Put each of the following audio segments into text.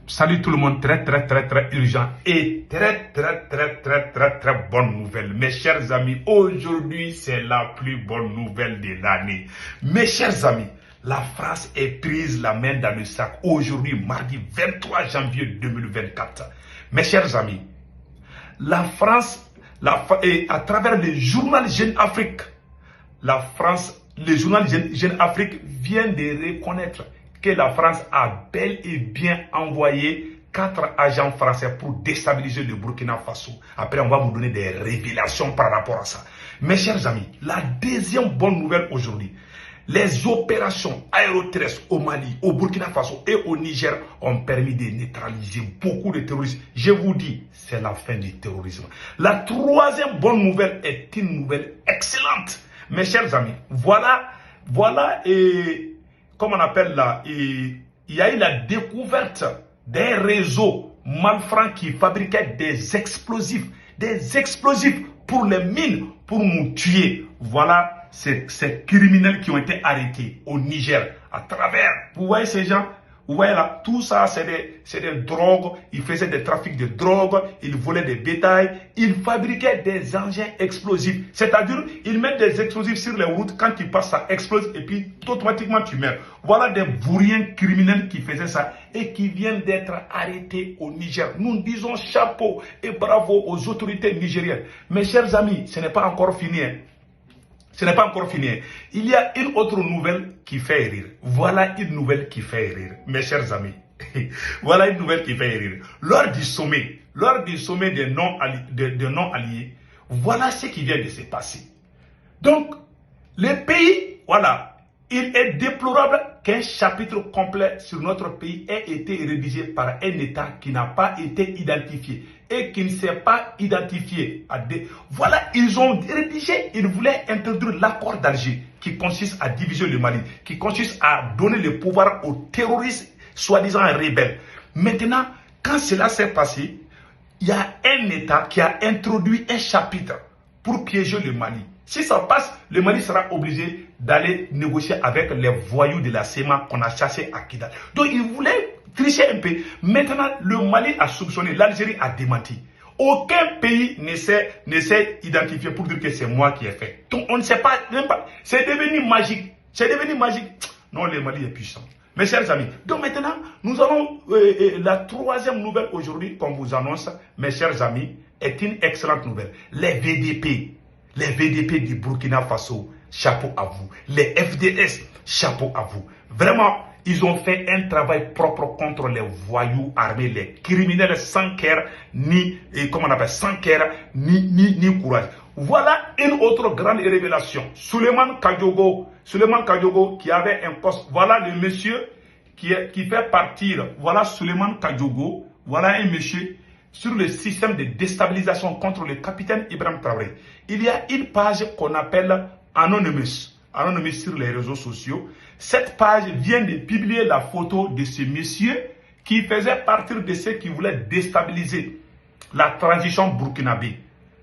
Salut tout le monde, très urgent et très bonne nouvelle. Mes chers amis, aujourd'hui c'est la plus bonne nouvelle de l'année. Mes chers amis, la France est prise la main dans le sac aujourd'hui, mardi 23 janvier 2024. Mes chers amis, la France, et à travers le journal Jeune Afrique, la France, le journal Jeune Afrique vient de reconnaître que la France a bel et bien envoyé 4 agents français pour déstabiliser le Burkina Faso. Après, on va vous donner des révélations par rapport à ça. Mes chers amis, la deuxième bonne nouvelle aujourd'hui, les opérations aéroterrestres au Mali, au Burkina Faso et au Niger ont permis de neutraliser beaucoup de terroristes. Je vous dis, c'est la fin du terrorisme. La troisième bonne nouvelle est une nouvelle excellente. Mes chers amis, voilà, et comme on appelle là, il y a eu la découverte des réseaux malfrats qui fabriquaient des explosifs pour les mines, pour nous tuer. Voilà ces criminels qui ont été arrêtés au Niger à travers. Vous voyez ces gens? Vous voyez là, tout ça c'est des drogues, ils faisaient des trafics de drogue, ils volaient des bétails, ils fabriquaient des engins explosifs. C'est-à-dire, ils mettent des explosifs sur les routes, quand tu passes ça explose et puis automatiquement tu meurs. Voilà des bourriens criminels qui faisaient ça et qui viennent d'être arrêtés au Niger. Nous disons chapeau et bravo aux autorités nigériennes. Mes chers amis, ce n'est pas encore fini. Ce n'est pas encore fini. Il y a une autre nouvelle qui fait rire. Voilà une nouvelle qui fait rire, mes chers amis. Voilà une nouvelle qui fait rire. Lors du sommet des non-alliés, voilà ce qui vient de se passer. Donc, le pays, voilà, il est déplorable qu'un chapitre complet sur notre pays ait été rédigé par un État qui n'a pas été identifié et qui ne s'est pas identifié. Voilà, ils ont rédigé, ils voulaient introduire l'accord d'Alger qui consiste à diviser le Mali, qui consiste à donner le pouvoir aux terroristes soi-disant rebelles. Maintenant, quand cela s'est passé, il y a un État qui a introduit un chapitre pour piéger le Mali. Si ça passe, le Mali sera obligé d'aller négocier avec les voyous de la SEMA qu'on a chassés à Kidal. Donc, ils voulaient tricher un peu. Maintenant, le Mali a soupçonné, l'Algérie a démenti. Aucun pays ne s'est identifié pour dire que c'est moi qui ai fait. Donc, on ne sait pas, même pas. C'est devenu magique. C'est devenu magique. Non, le Mali est puissant. Mes chers amis, donc maintenant, nous allons, la troisième nouvelle aujourd'hui qu'on vous annonce, mes chers amis, est une excellente nouvelle. Les VDP du Burkina Faso, chapeau à vous. Les FDS, chapeau à vous. Vraiment, ils ont fait un travail propre contre les voyous armés, les criminels sans cœur, ni courage. Voilà une autre grande révélation. Souleymane Kadiogo qui avait un poste. Voilà le monsieur qui fait partir. Voilà Souleymane Kadiogo. Voilà un monsieur sur le système de déstabilisation contre le capitaine Ibrahim Traoré. Il y a une page qu'on appelle Anonymous sur les réseaux sociaux. Cette page vient de publier la photo de ce monsieur qui faisait partie de ceux qui voulaient déstabiliser la transition burkinabé.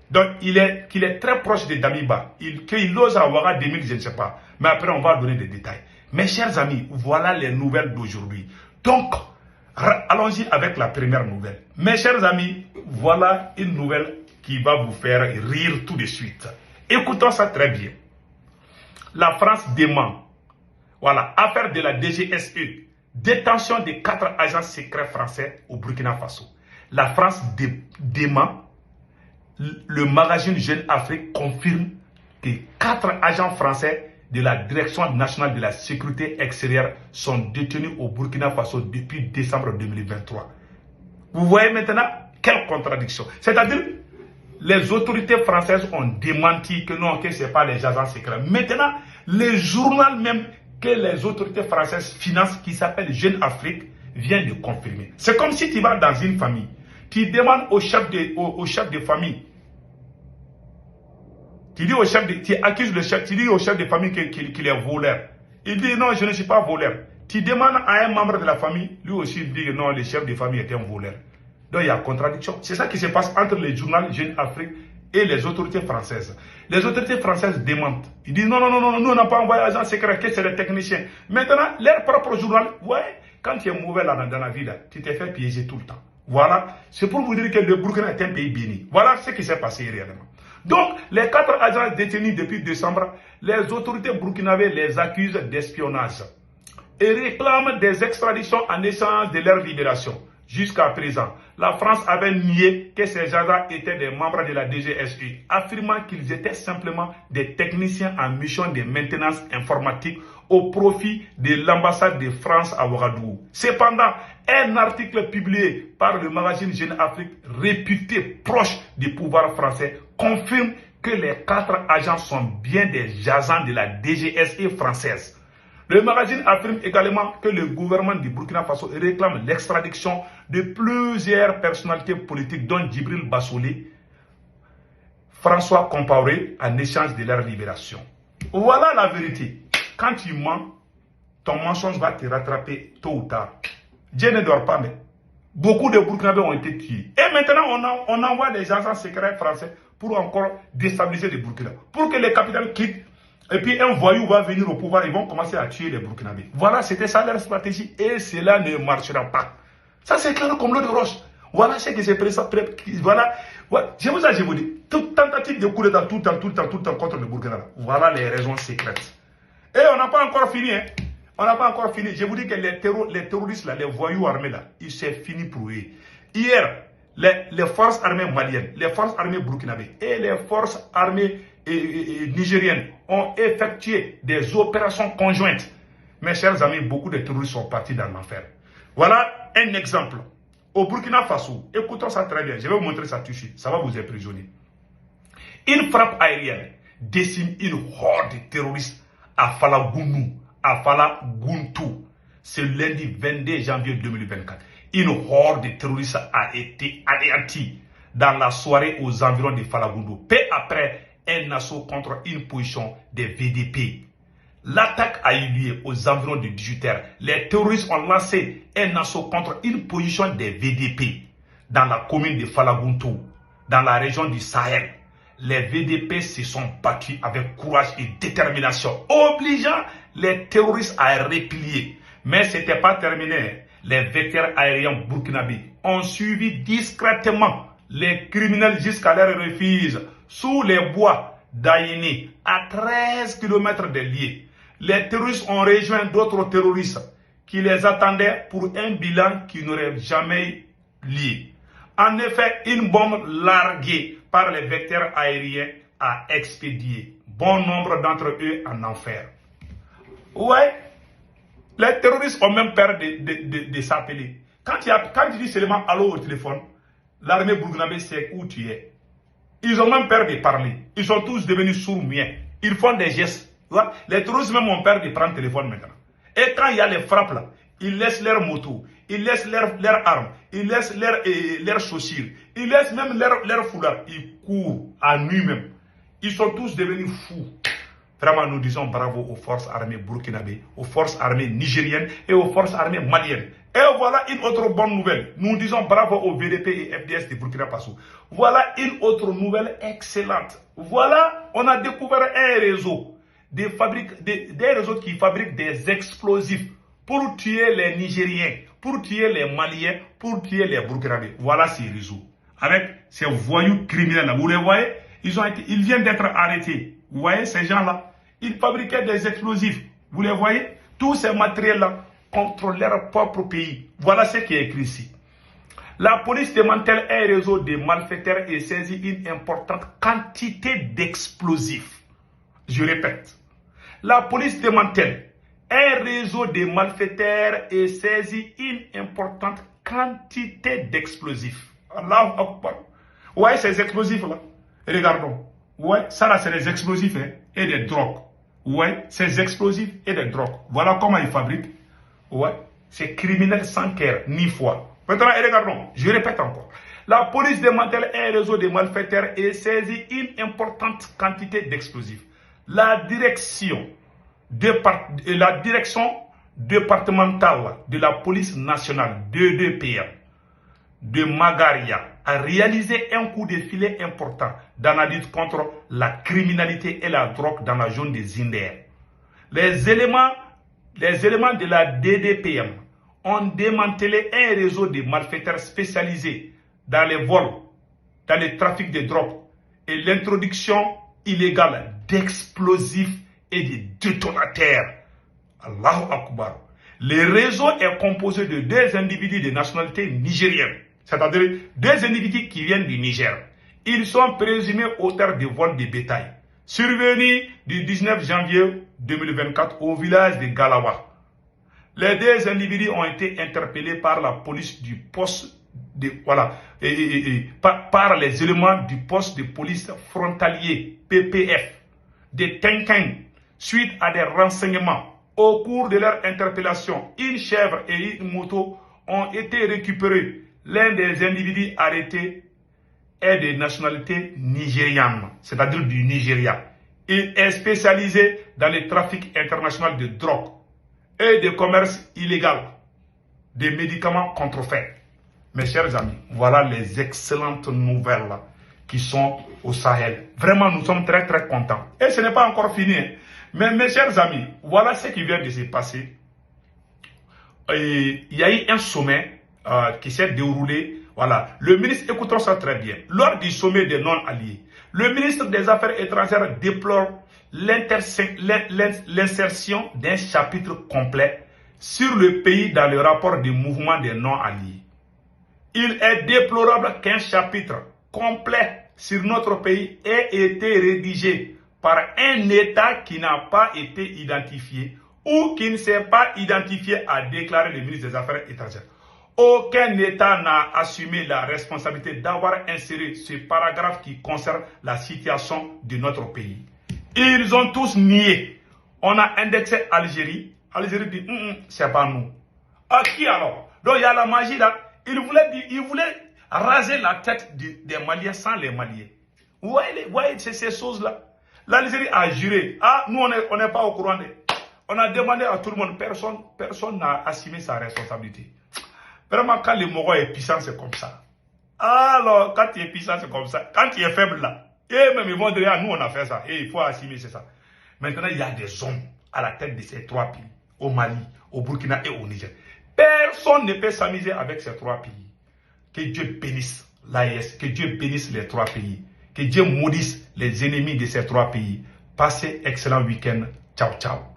Donc, qu'il est très proche de Damiba. Qu'il loge à Ouaga 2000, je ne sais pas. Mais après, on va donner des détails. Mes chers amis, voilà les nouvelles d'aujourd'hui. Donc, allons-y avec la première nouvelle. Mes chers amis, voilà une nouvelle qui va vous faire rire tout de suite. Écoutons ça très bien. La France demande, voilà, affaire de la DGSE, détention de 4 agents secrets français au Burkina Faso. La France demande, le magazine Jeune Afrique confirme que 4 agents français de la Direction nationale de la sécurité extérieure sont détenus au Burkina Faso depuis décembre 2023. Vous voyez maintenant quelle contradiction. C'est-à-dire, les autorités françaises ont démenti que non, que ce n'est pas les agents secrets. Maintenant, le journal même que les autorités françaises financent, qui s'appelle Jeune Afrique, vient de confirmer. C'est comme si tu vas dans une famille, tu demandes au chef de famille, tu accuses le chef, tu dis au chef de famille qu'il est voleur. Il dit non, je ne suis pas voleur. Tu demandes à un membre de la famille, lui aussi il dit que non, le chef de famille était un voleur. Donc il y a contradiction. C'est ça qui se passe entre le journal Jeune Afrique et les autorités françaises. Les autorités françaises démentent. Ils disent non, nous on n'a pas envoyé agent secret, que c'est les techniciens. Maintenant, leur propre journal, ouais, Quand tu es mauvais là, dans la vie, là, tu t'es fait piéger tout le temps. Voilà, c'est pour vous dire que le Burkina est un pays béni. Voilà ce qui s'est passé réellement. Donc, les 4 agents détenus depuis décembre, les autorités burkinabées les accusent d'espionnage et réclament des extraditions en échange de leur libération. Jusqu'à présent, la France avait nié que ces agents étaient des membres de la DGSE, affirmant qu'ils étaient simplement des techniciens en mission de maintenance informatique au profit de l'ambassade de France à Ouagadougou. Cependant, un article publié par le magazine Jeune Afrique, réputé proche du pouvoir français, confirme que les 4 agents sont bien des agents de la DGSE française. Le magazine affirme également que le gouvernement du Burkina Faso réclame l'extradition de plusieurs personnalités politiques, dont Djibril Bassolé, François Compaoré, en échange de leur libération. Voilà la vérité. Quand tu mens, ton mensonge va te rattraper tôt ou tard. Dieu ne dort pas, mais beaucoup de Burkinabés ont été tués. Et maintenant, on envoie des agents secrets français pour encore déstabiliser les Burkina. Pour que les capitales quittent. Et puis un voyou va venir au pouvoir, ils vont commencer à tuer les Burkinabés. Voilà, c'était ça leur stratégie et cela ne marchera pas. Ça c'est clair comme l'eau de roche. Voilà ce qui s'est passé. Voilà. Je vous dis, toute tentative de coup d'état tout le temps contre le Burkina. Voilà les raisons secrètes. Et on n'a pas encore fini. Hein. On n'a pas encore fini. Je vous dis que les terroristes, là, les voyous armés, là, il s'est fini pour eux. Hier, les forces armées maliennes, les forces armées burkinabées et les forces armées nigériennes ont effectué des opérations conjointes. Mes chers amis, beaucoup de terroristes sont partis dans l'enfer. Voilà un exemple. Au Burkina Faso, écoutons ça très bien, je vais vous montrer ça tout de suite, ça va vous emprisonner. Une frappe aérienne décime une horde de terroristes à Falagountou, à Falagountou. C'est lundi 22 janvier 2024. Une horde de terroristes a été anéantie dans la soirée aux environs de Falagountou, peu après un assaut contre une position des VDP. L'attaque a eu lieu aux environs de 18h. Les terroristes ont lancé un assaut contre une position des VDP dans la commune de Falagountou, dans la région du Sahel. Les VDP se sont battus avec courage et détermination, obligeant les terroristes à replier. Mais ce n'était pas terminé. Les vecteurs aériens burkinabés ont suivi discrètement les criminels jusqu'à leur refuge sous les bois d'Aïni, à 13 km de Lié. Les terroristes ont rejoint d'autres terroristes qui les attendaient pour un bilan qui n'aurait jamais lieu. En effet, une bombe larguée par les vecteurs aériens a expédié bon nombre d'entre eux en enfer. Ouais, les terroristes ont même peur de s'appeler. Quand tu dis seulement allô au téléphone, l'armée burkinabé sait où tu es. Ils ont même peur de parler. Ils sont tous devenus sourds-muets. Ils font des gestes. Les terroristes même ont peur de prendre le téléphone maintenant. Et quand il y a les frappes là, ils laissent leurs motos, ils laissent leurs armes, ils laissent leurs chaussures, ils laissent même leurs foulards. Ils courent à nuit même. Ils sont tous devenus fous. Vraiment, nous disons bravo aux forces armées burkinabées, aux forces armées nigériennes et aux forces armées maliennes. Et voilà une autre bonne nouvelle. Nous disons bravo aux VDP et FDS de Burkina Faso. Voilà une autre nouvelle excellente. Voilà, on a découvert un réseau, des réseaux qui fabriquent des explosifs pour tuer les Nigériens, pour tuer les Maliens, pour tuer les Burkinabés. Voilà ces réseaux. Avec ces voyous criminels-là, vous les voyez, ils viennent d'être arrêtés. Vous voyez ces gens-là, ils fabriquaient des explosifs. Vous les voyez, tous ces matériels-là contre leur propre pays. Voilà ce qui est écrit ici. La police démantèle un réseau de malfaiteurs et saisit une importante quantité d'explosifs. Je répète, la police démantèle un réseau de malfaiteurs et saisit une importante quantité d'explosifs. Allahu Akbar. Ouais, ces explosifs-là, regardons. Ouais, ça là, c'est des explosifs hein, et des drogues. Ouais, ces explosifs et des drogues. Voilà comment ils fabriquent. Ouais, c'est criminel sans cœur, ni foi. Maintenant, regardons, je répète encore. La police démantèle un réseau de malfaiteurs et saisit une importante quantité d'explosifs. La direction départementale de la police nationale, DDPM, de Magaria, a réalisé un coup de filet important dans la lutte contre la criminalité et la drogue dans la zone des Zinder. Les éléments de la DDPM ont démantelé un réseau de malfaiteurs spécialisés dans les vols, dans le trafic de drogue et l'introduction illégale d'explosifs et de détonateurs. Allahu Akbar. Le réseau est composé de 2 individus de nationalité nigérienne, c'est-à-dire 2 individus qui viennent du Niger. Ils sont présumés auteurs de vols de bétail, survenus du 19 janvier 2024 au village de Galawa. Les 2 individus ont été interpellés par la police du poste par les éléments du poste de police frontalier PPF de Tenken suite à des renseignements. Au cours de leur interpellation, une chèvre et une moto ont été récupérés. L'un des individus arrêtés est de nationalité nigériane, c'est-à-dire du Nigeria. Il est spécialisé dans le trafic international de drogue et de commerce illégal des médicaments contrefaits. Mes chers amis, voilà les excellentes nouvelles qui sont au Sahel. Vraiment, nous sommes très très contents. Et ce n'est pas encore fini. Mais mes chers amis, voilà ce qui vient de se passer. Il y a eu un sommet qui s'est déroulé. Voilà, le ministre, écoutons ça très bien. Lors du sommet des non-alliés, le ministre des Affaires étrangères déplore l'insertion d'un chapitre complet sur le pays dans le rapport du mouvement des non-alliés. Il est déplorable qu'un chapitre complet sur notre pays ait été rédigé par un État qui n'a pas été identifié ou qui ne s'est pas identifié, a déclaré le ministre des Affaires étrangères. Aucun État n'a assumé la responsabilité d'avoir inséré ce paragraphe qui concerne la situation de notre pays. Ils ont tous nié. On a indexé Algérie. Algérie dit, c'est pas nous. À qui alors? Donc il y a la magie là. Il voulait raser la tête des Maliens sans les Maliens. Vous voyez ces choses-là. L'Algérie a juré. Ah, nous, on n'est pas au courant. On a demandé à tout le monde. Personne n'a assumé sa responsabilité. Vraiment, quand le Moro est puissant, c'est comme ça. Alors, quand tu es puissant, c'est comme ça. Quand tu es faible, là, et même ils vont dire, ah, nous, on a fait ça. Et il faut assumer, c'est ça. Maintenant, il y a des hommes à la tête de ces 3 pays. Au Mali, au Burkina et au Niger. Personne ne peut s'amuser avec ces 3 pays. Que Dieu bénisse l'AES, que Dieu bénisse les 3 pays. Que Dieu maudisse les ennemis de ces 3 pays. Passez excellent week-end. Ciao, ciao.